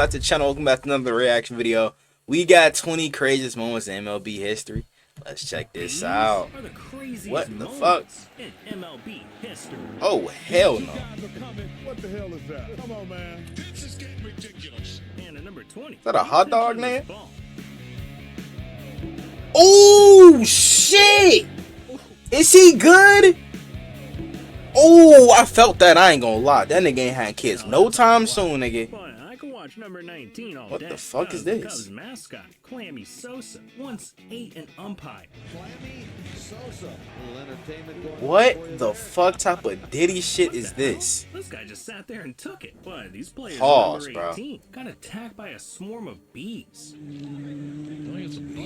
back to the channel. Welcome back to another reaction video. We got 20 craziest moments in MLB history. Let's check this out. What the fuck? In MLB history. Oh, hell no. What the hell is that? Come on, man. This is getting ridiculous. And at number 20. Is that a hot dog, man? Oh, shit! Is he good? Oh, I felt that. I ain't gonna lie. That nigga ain't had kids no time soon, nigga. But I can watch number 19 all What day. the fuck is this? Cubs mascot, Clammy Sosa, once ate an umpire. Clammy Sosa. Little entertainment going on What for you the there. fuck type of Diddy shit What is the hell? this? This guy just sat there and took it. But these players Pause, number bro. 18 got attacked by a swarm of bees.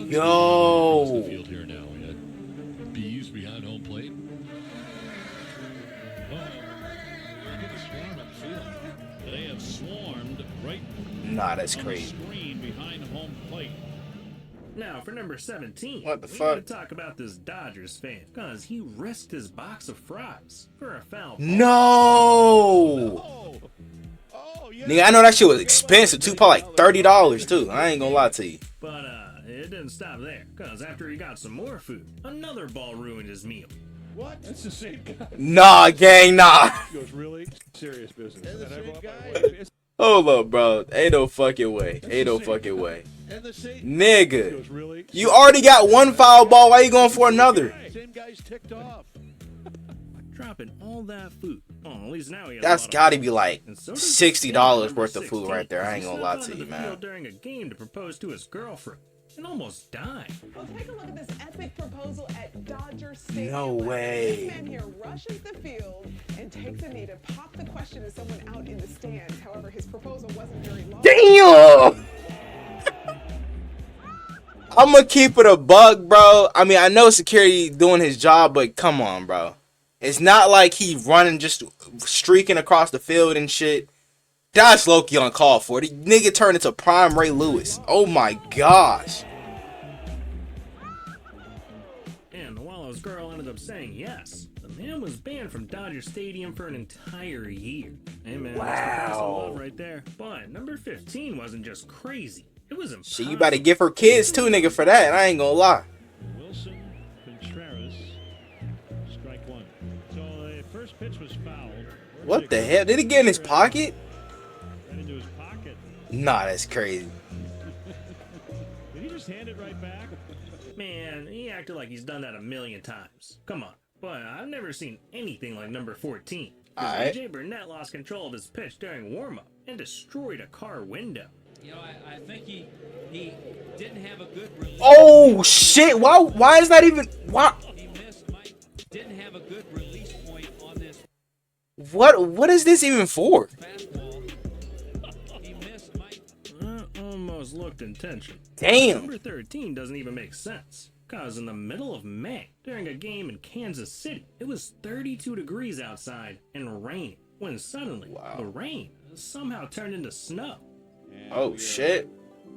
Yo. Field here now. We had bees behind home plate. They have swarmed right Nah, that's on crazy. the screen behind home plate. Now, for number 17, What the we fuck? gotta talk about this Dodgers fan, because he risked his box of fries for a foul ball. No. Nigga, I know that shit was expensive too, probably like $30 too. I ain't gonna lie to you. But it didn't stop there, because after he got some more food, another ball ruined his meal. What? That's the same guy. Nah, gang, nah. He goes, really? Serious business. And the And I same brought my guy? wife. Hold up, bro. Ain't no fucking way. Ain't no fucking way. And the same, He Nigga, goes, really? you already got one foul ball. Why you going for another? Same guy's ticked off. Dropping all that food. Oh, at least now he has That's a lot gotta of be like And so does $60 number worth of food 16, right there. I ain't as he gonna lie slipped to onto you, the man. field during a game to propose to his girlfriend and almost died. Well, take a look at this epic proposal at Dodger Stadium. No way. This man here rushes the field and takes a knee to pop the question to someone out in the stands. However, his proposal wasn't very long. Damn! I'm gonna keep it a buck, bro. I mean, I know security doing his job, but come on, bro. It's not like he running just streaking across the field and shit. That's low-key uncalled for. The nigga turned into prime Ray Lewis. Oh my gosh. And while his girl ended up saying yes, the man was banned from Dodger Stadium for an entire year. Hey man, that's the price of Wow. love right there. But number 15 wasn't just crazy. It was impossible. Shit, you better give her kids too, nigga, for that. I ain't gonna lie. Wilson Contreras, strike one. So the first pitch was fouled. What the hell? Did he get in his pocket? Right into his pocket. Nah, that's crazy. Did he just hand it right back? Man, he acted like he's done that a million times. Come on. But I've never seen anything like number 14. Alright. Jay Burnett lost control of his pitch during warm-up and destroyed a car window. You know, I think he didn't have a good release. Oh shit! Why is that even? Why? He missed. Mike didn't have a good release point on this What is this even for? fastball. He missed. Mike. Almost looked intentional. Damn. Number 13 doesn't even make sense. Cause in the middle of May, during a game in Kansas City, it was 32 degrees outside and raining. When suddenly, Wow. the rain somehow turned into snow. And Oh we are shit.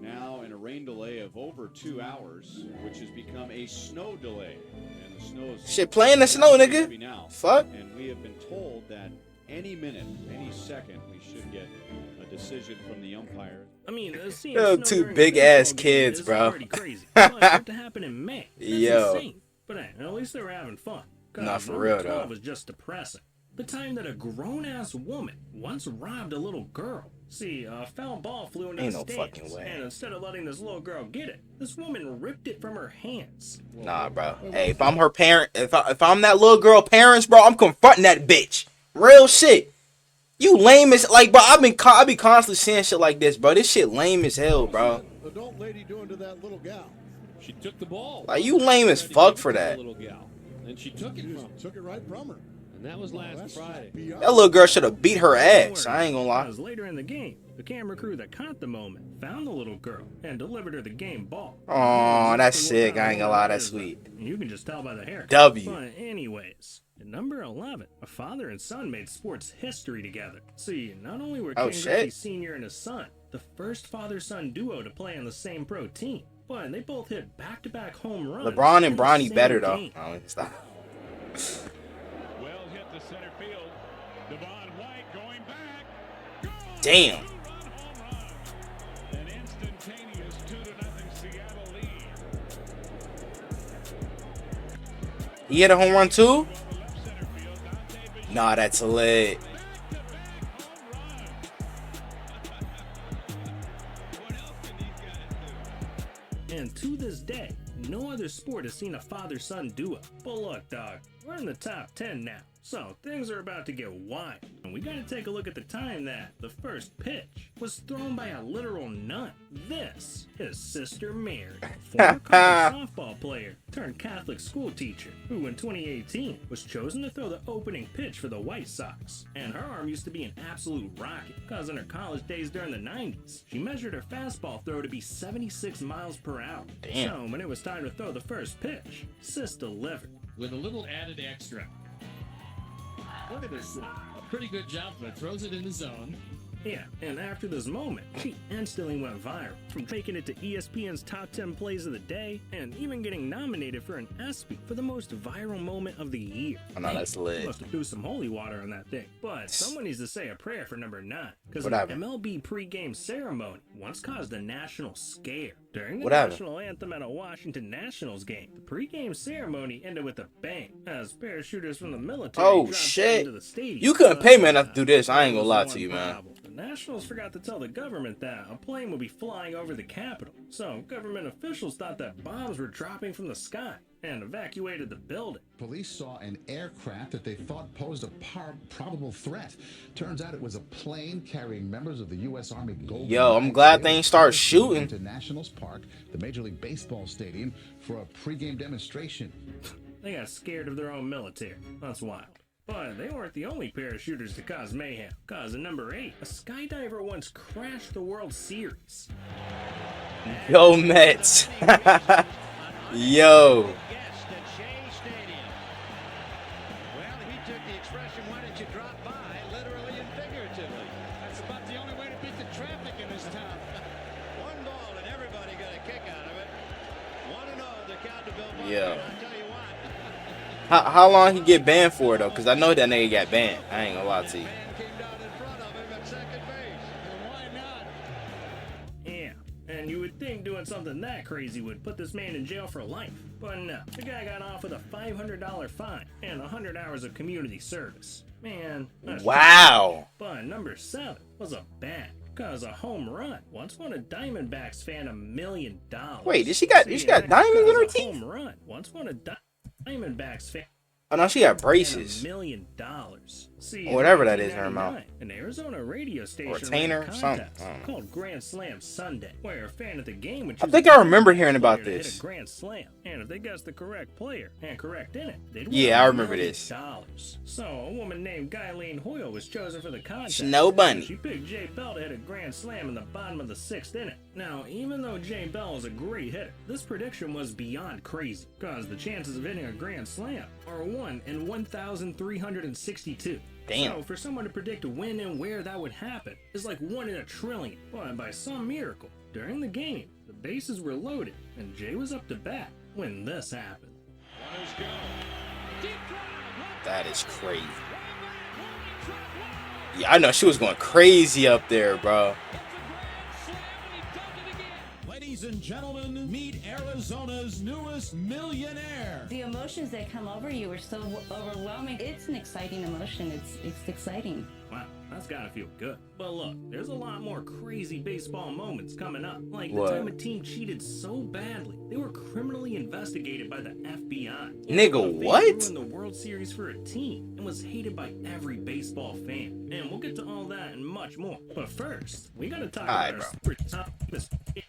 Now in a rain delay of over 2 hours, which has become a snow delay. And the snow is Shit, play in the snow, nigga. heavy now. Fuck. And we have been told that any minute, any second, we should get a decision from the umpire. I mean, seeing Yo, snow two during a big-ass baseball game kids, is bro. already crazy. But for it to happen in May, that's Yo. insane. But hey, at least they were having fun. 'Cause Nah, for number real, 12 though. was just depressing. The time that a grown-ass woman once robbed a little girl. See, a foul ball flew into Ain't the no stands, fucking way. and instead of letting this little girl get it, this woman ripped it from her hands. Nah, bro. Hey, if I'm her parent, if I'm that little girl parents, bro, I'm confronting that bitch. Real shit. You lame as like, bro. I be constantly seeing shit like this, bro. This shit lame as hell, bro. Adult lady doing to that little gal. She took the ball. Like, you lame as fuck for that. Little gal. And she took it She from him. just took it right from her. And that was last That's Friday. beyond- That little girl should have beat her ass. I ain't gonna lie. Because later in the game, the camera crew that caught the moment found the little girl and delivered her the game ball. Aw, that's Exactly what sick. I ain't gonna lie. That's is, sweet. You can just tell by the hair. W. But anyways, at number 11, a father and son made sports history together. See, not only were Oh, Ken shit. Griffey Sr. and his son the first father-son duo to play on the same pro team, but they both hit back-to-back home runs. LeBron in and the Bronny same better though. game. Oh, stop. Well hit the center field. Devon White going back. Damn. He hit a home run too? Nah, that's lit. And to this day, no other sport has seen a father-son duo. But look, dog, we're in the top 10 now, so things are about to get wild. And we gotta take a look at the time that the first pitch was thrown by a literal nut. This is Sister Mary, former college softball player turned Catholic school teacher, who in 2018 was chosen to throw the opening pitch for the White Sox. And her arm used to be an absolute rocket, cause in her college days during the 90s, she measured her fastball throw to be 76 miles per hour. Damn. So when it was time to throw the first pitch, Sis delivered. With a little added extra. Look at this. A pretty good job, but throws it in the zone. Yeah, and after this moment, she instantly went viral, from making it to ESPN's top 10 plays of the day, and even getting nominated for an ESPY for the most viral moment of the year. Oh, no, that's lit. Must have threw some holy water on that thing. But someone needs to say a prayer for number 9, because What an happened? MLB pregame ceremony once caused a national scare. During the What happened? national anthem at a Washington Nationals game, the pregame ceremony ended with a bang, as parachuters from the military Oh, dropped shit. into the stadium. You couldn't pay me enough to do this. I ain't gonna lie to you, man. The Nationals forgot to tell the government that a plane would be flying over the Capitol, so government officials thought that bombs were dropping from the sky and evacuated the building. Police saw an aircraft that they thought posed a probable threat. Turns out it was a plane carrying members of the U.S. Army Golden Yo, I'm Knights. glad they ain't start shooting. To Nationals Park, the Major League Baseball stadium, for a pregame demonstration. They got scared of their own military. That's wild. But they weren't the only parachuters to cause mayhem. Cause at number 8, a skydiver once crashed the World Series. Yo, Mets. Yo. Guest at Shea Stadium. Well, he took the expression, why don't you drop by, literally and figuratively. That's about the only way to beat the traffic in this town. One ball and everybody got a kick out of it. 1-0 to count to Bill Buckner. Yeah. I'll tell you what. How long he get banned for though? Cause I know that nigga got banned. I ain't gonna lie to you. Man came down in front of him at second base. And why not? Yeah, and you would think doing something that crazy would put this man in jail for life. But no, the guy got off with a $500 fine and 100 hours of community service. Man, that's Wow. But number 7 was a bag. Cause a home run once won a Diamondbacks fan $1 million. Wait, she got diamonds in her A teeth? home run once won a Diamondbacks fan Oh no, she got $1 braces. million. See, Or whatever that is in her mouth. 1999, an Arizona radio station retainer, ran a something. contest I don't know. called Grand Slam Sunday, where a fan at the game would I choose think a I remember hearing about player to hit this. a grand slam, and if they guessed the correct player and correct in it, they'd win Yeah, I $1 remember million. this. So a woman named Guyleen Hoyle was chosen for the contest. Snow Bunny. She picked Jay Bell to hit a grand slam in the bottom of the 6th inning. Now, even though Jay Bell is a great hitter, this prediction was beyond crazy, because the chances of hitting a grand slam are 1 in 1,362. Damn. So for someone to predict when and where that would happen is like 1 in a trillion. But by some miracle, during the game, the bases were loaded and Jay was up to bat when this happened. Runners go. Deep drive. That is crazy. Yeah, I know she was going crazy up there, bro. Ladies and gentlemen, meet Arizona's newest millionaire. The emotions that come over you are so overwhelming. It's an exciting emotion. It's exciting. Wow, that's gotta feel good. But look, there's a lot more crazy baseball moments coming up. Like What? the time a team cheated so badly, they were criminally investigated by the FBI. Nigga, They what? ruined the World Series for a team and was hated by every baseball fan. And we'll get to all that and much more. But first, we gotta talk Alright, about bro. our super top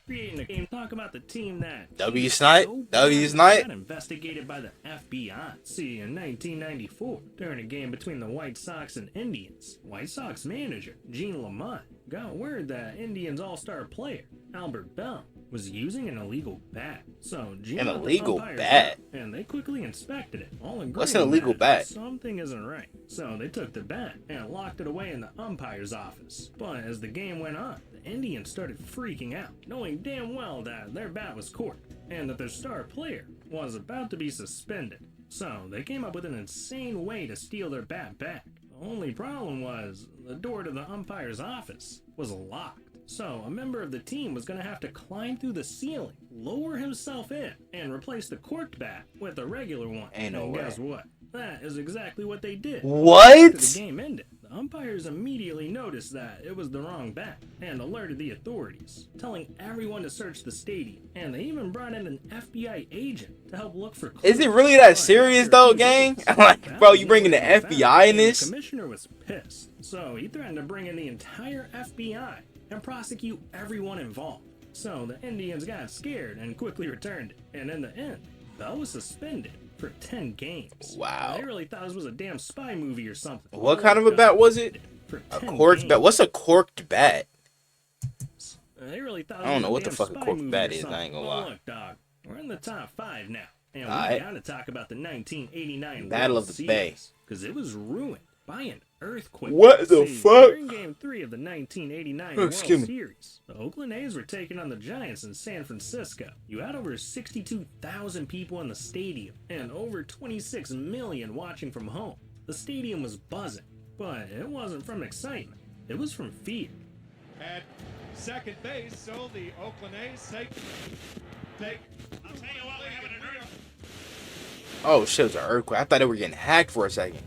creating a game. Talk about the team that W cheated Snipe? so W badly Snipe? got investigated by the FBI. See, in 1994, during a game between the White Sox and Indians, White Sox manager Gene Lamont got word that Indians all-star player Albert Bell was using an illegal bat. So Gene An let the illegal umpires bat? know, and they quickly inspected it, all agreeing What's an illegal that bat? something isn't right. So they took the bat and locked it away in the umpire's office. But as the game went on, the Indians started freaking out, knowing damn well that their bat was corked and that their star player was about to be suspended. So they came up with an insane way to steal their bat back. The only problem was the door to the umpire's office was locked. So a member of the team was going to have to climb through the ceiling, lower himself in, and replace the corked bat with a regular one. Ain't no and way. guess what? That is exactly what they did. What? After the game ended, the umpires immediately noticed that it was the wrong bat and alerted the authorities, telling everyone to search the stadium. And they even brought in an FBI agent to help look for clues. Is it really that serious though, gang? Like, bro, you bringing the FBI in this? The commissioner was pissed, so he threatened to bring in the entire FBI and prosecute everyone involved. So the Indians got scared and quickly returned it. And in the end, Bell was suspended for 10 games. Wow. They really thought this was a damn spy movie or something. What kind of a bat was it? A corked bat. What's a corked bat? They really thought I don't know what the fuck a corked bat is. I ain't gonna lie. Look, dog, we're in the top 5 now, and we Alright. gotta talk about the 1989 Battle World of the Bay. because it was ruined by an earthquake. What the See, fuck? During Game 3 of the 1989 World Excuse me. Series, the Oakland A's were taking on the Giants in San Francisco. You had over 62,000 people in the stadium and over 26 million watching from home. The stadium was buzzing, but it wasn't from excitement. It was from fear. At second base, so the Oakland A's take. I'll tell you what, we have an earthquake. Oh shit, it was an earthquake. I thought they were getting hacked for a second.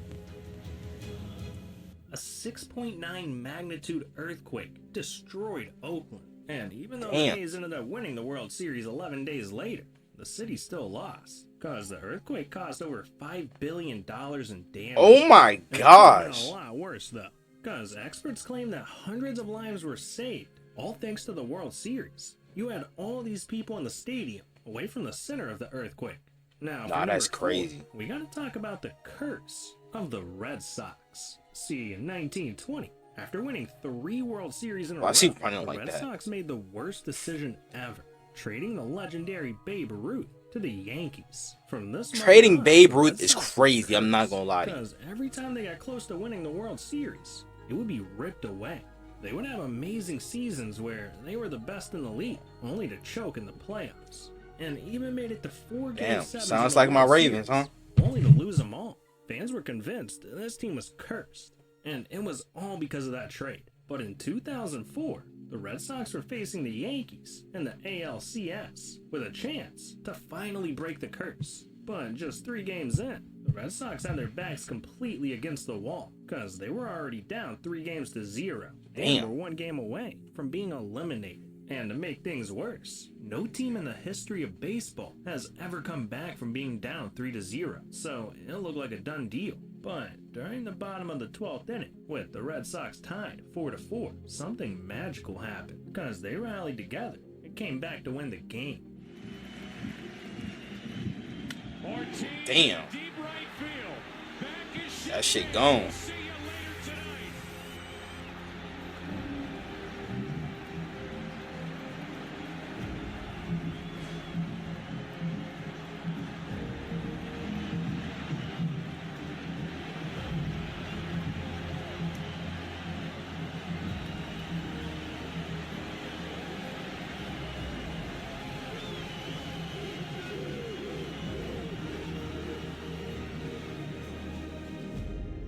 A 6.9 magnitude earthquake destroyed Oakland. And even though Damn. the A's ended up winning the World Series 11 days later, the city still lost. Because the earthquake cost over $5 billion in damage. Oh my And it gosh. could've been a lot worse though. Because experts claim that hundreds of lives were saved, all thanks to the World Series. You had all these people in the stadium, away from the center of the earthquake. Now, Nah, for that's number 4, crazy. we gotta talk about the curse of the Red Sox. See, in 1920, after winning 3 World Series in a Well, I row, see why I don't the like Red that. Sox made the worst decision ever, trading the legendary Babe Ruth to the Yankees. From this Trading moment on, Babe the Ruth Red is Sox crazy. I'm not cursed, gonna lie to you. because every time they got close to winning the World Series, it would be ripped away. They would have amazing seasons where they were the best in the league, only to choke in the playoffs. And even made it to 4 Game Damn, 7s sounds in the like my World Ravens, Series, huh? only to lose them all. Fans were convinced this team was cursed, and it was all because of that trade. But in 2004, the Red Sox were facing the Yankees in the ALCS with a chance to finally break the curse. But just 3 games in, the Red Sox had their backs completely against the wall because they were already down 3-0 and Damn. were 1 game away from being eliminated. And to make things worse, no team in the history of baseball has ever come back from being down 3-0, so it looked like a done deal. But during the bottom of the 12th inning, with the Red Sox tied 4-4, something magical happened because they rallied together and came back to win the game. Ortiz, Damn. deep right field. Back is That shit gone. See you later tonight.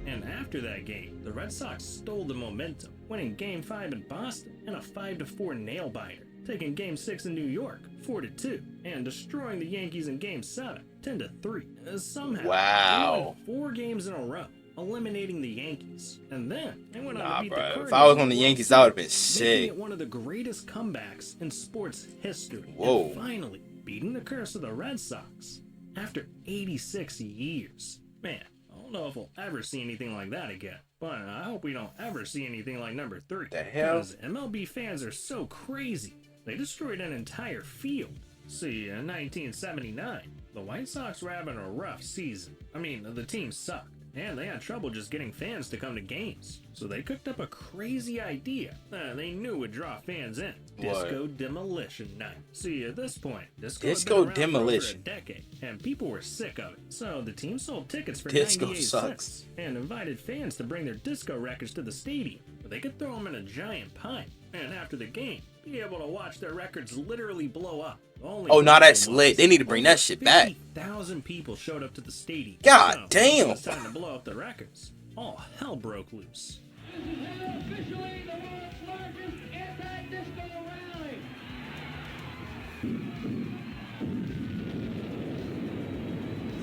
And after that game, the Red Sox stole the momentum, winning Game 5 in Boston in a 5-4 nail-biter, taking Game 6 in New York 4-2, and destroying the Yankees in Game 7 10-3. Somehow, Wow. they won 4 games in a row, eliminating the Yankees. And then they went on Nah, to beat bro. the If Cardinals I was in on the World Yankees, that would've been Series, making sick. it one of the greatest comebacks in sports history. Whoa. And finally beating the curse of the Red Sox after 86 years. Man, I don't know if we'll ever see anything like that again, but I hope we don't ever see anything like number 3. The hell? Because MLB fans are so crazy. They destroyed an entire field. See, in 1979, the White Sox were having a rough season. I mean, the team sucked, and they had trouble just getting fans to come to games. So they cooked up a crazy idea that they knew would draw fans in. What? Disco Demolition Night. See, at this point, Disco had Disco been around for over Demolition. a decade, and people were sick of it. So the team sold tickets for Disco 98 sucks. cents and invited fans to bring their disco records to the stadium, where they could throw them in a giant pipe, and after the game, be able to watch their records literally blow up. Only Oh, nah, that's problem lit. was They need to bring that over shit back. 50,000 people showed up to the stadium. God So, damn. when it was time to blow up the records, all hell broke loose. This is officially the world's largest anti-disco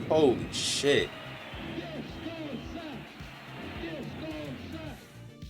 Holy shit.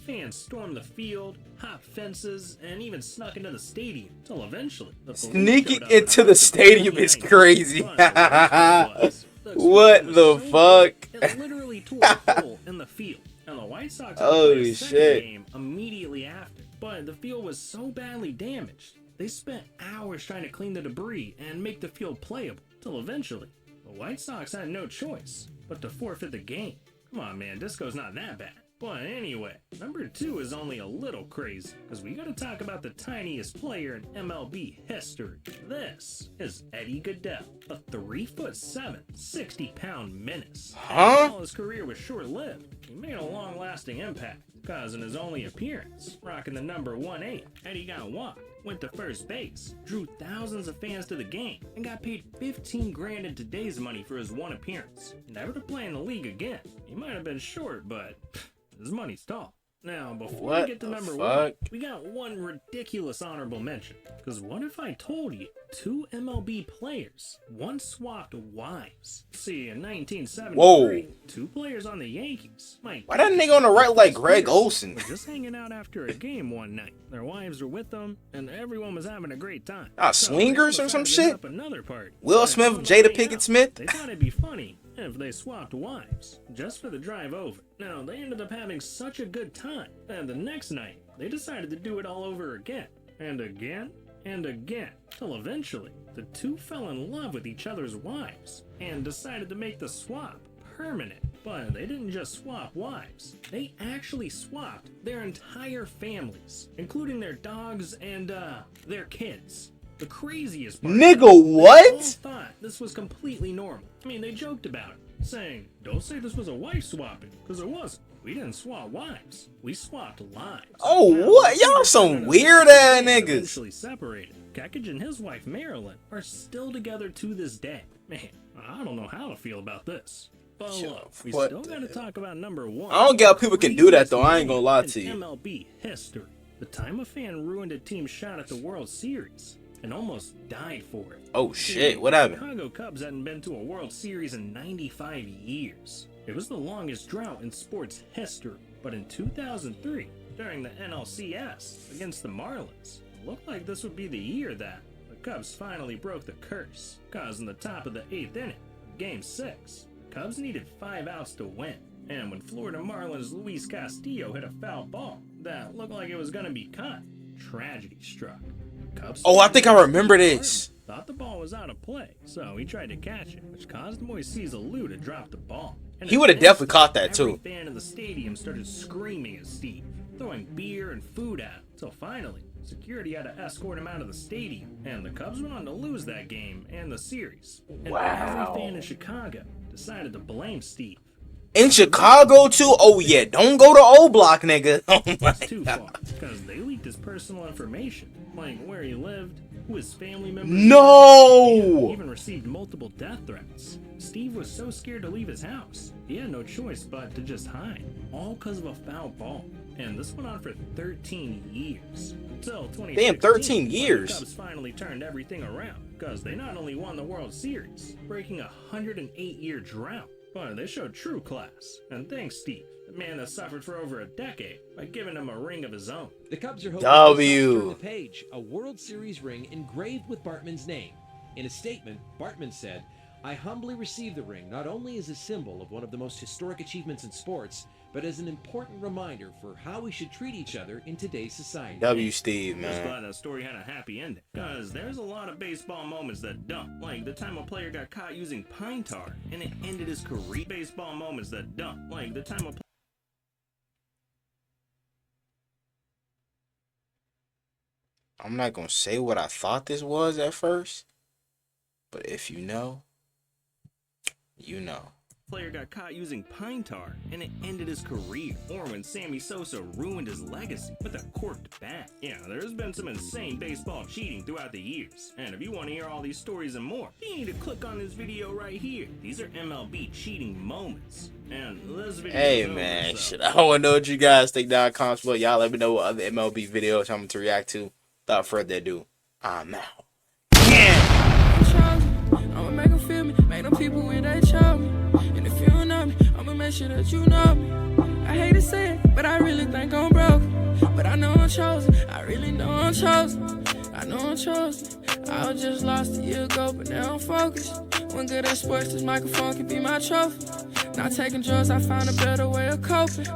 Fans stormed the field, hopped fences, and even snuck into the stadium, till eventually the police Sneaking showed up into and the hopped stadium is 29 crazy. but the worst part was, the What explosion the was so fuck? big, it literally tore a hole in the field, and the White Sox had to Holy play a second shit. game immediately after. But the field was so badly damaged, they spent hours trying to clean the debris and make the field playable, till eventually the White Sox had no choice but to forfeit the game. Come on, man, disco's not that bad. But anyway, number 2 is only a little crazy, because we gotta talk about the tiniest player in MLB history. This is Eddie Goodell, a 3'7", 60-pound menace. Huh? While his career was short-lived, he made a long-lasting impact, cause in his only appearance, rocking the number 1-8, Eddie got walked, went to first base, drew thousands of fans to the game, and got paid $15,000 in today's money for his one appearance. Never to play in the league again. He might have been short, but his money's tall. Now, before What we get to the number fuck? 1, we got one ridiculous honorable mention. Because what if I told you 2 MLB players once swapped wives? See, in 1973, Whoa. 2 players on the Yankees, Mike, Why that nigga on the right like Greg Olson? were just hanging out after a game one night. Their wives were with them, and everyone was having a great time. Swingers they or some decided to hit shit? up another party. Will And Smith, on the Jada way Pinkett out, Smith? They thought it'd be funny if they swapped wives, just for the drive over. Now, they ended up having such a good time, and the next night, they decided to do it all over again, and again, and again, till eventually, the 2 fell in love with each other's wives, and decided to make the swap permanent. But they didn't just swap wives, they actually swapped their entire families, including their dogs and, their kids. The craziest part, Nigga, though, what? they all thought this was completely normal. I mean, they joked about it, saying, "Don't say this was a wife swapping, because it wasn't. We didn't swap wives. We swapped lives." Oh, Now, what? the Y'all two some defendants weird ass niggas. eventually separated. Kekich and his wife Marilyn are still together to this day. Man, I don't know how to feel about this. But look, we what still the gotta hell? talk about number 1. I don't get how people can do that, though. I ain't gonna lie In to you. MLB history, the time a fan ruined a team's shot at the World Series and almost died for it. Oh shit, what happened? The Chicago Cubs hadn't been to a World Series in 95 years. It was the longest drought in sports history. But in 2003, during the NLCS against the Marlins, it looked like this would be the year that the Cubs finally broke the curse. Cause in the top of the 8th inning, of Game 6, the Cubs needed 5 outs to win. And when Florida Marlins Luis Castillo hit a foul ball that looked like it was gonna be caught, tragedy struck. Cubs Oh, I think I remember this. thought the ball was out of play, so he tried to catch it, which caused Moises Alou to drop the ball. And He would've in an definitely instant, caught that, every too. fan in the stadium started screaming at Steve, throwing beer and food at him, till finally, security had to escort him out of the stadium, and the Cubs went on to lose that game and the series. And every fan in Chicago decided to blame Steve. In Chicago too? Oh yeah, don't go to O Block, nigga. Oh my It's too far, because they leaked his personal information, like where he lived, who his family members were, and No! even received multiple death threats. Steve was so scared to leave his house, he had no choice but to just hide, all because of a foul ball. And this went on for 13 years, until 2016. Damn, 13 when years. The Cubs finally turned everything around, because they not only won the World Series, breaking a 108-year drought, but they showed true class. And thanks, Steve, the man that suffered for over a decade, by giving him a ring of his own. The Cubs are hoping W. to turn the page, a World Series ring engraved with Bartman's name. In a statement, Bartman said, "I humbly receive the ring not only as a symbol of one of the most historic achievements in sports, but as an important reminder for how we should treat each other in today's society." W Steve, I'm just man. glad that story had a happy ending, because there's a lot of baseball moments that don't. Like the time a player got caught using pine tar and it ended his career. Baseball moments that don't. Like the time a I'm not gonna say what I thought this was at first, but if you know, you know. player got caught using pine tar and it ended his career, or when Sammy Sosa ruined his legacy with a corked bat. Yeah, there's been some insane baseball cheating throughout the years, and if you want to hear all these stories and more, you need to click on this video right here. These are MLB cheating moments. And this video Hey is over, man, so- shit. I wanna know what you guys think down in the comments below. Y'all let me know what other MLB videos I'm to react to. Without further ado, I'm out. Yeah. you that you know me. I hate to say it, but I really think I'm broke. But I know I'm chosen, I really know I'm chosen. I know I'm chosen. I was just lost a year ago, but now I'm focused. When good at sports, this microphone can be my trophy. Not taking drugs, I found a better way of coping.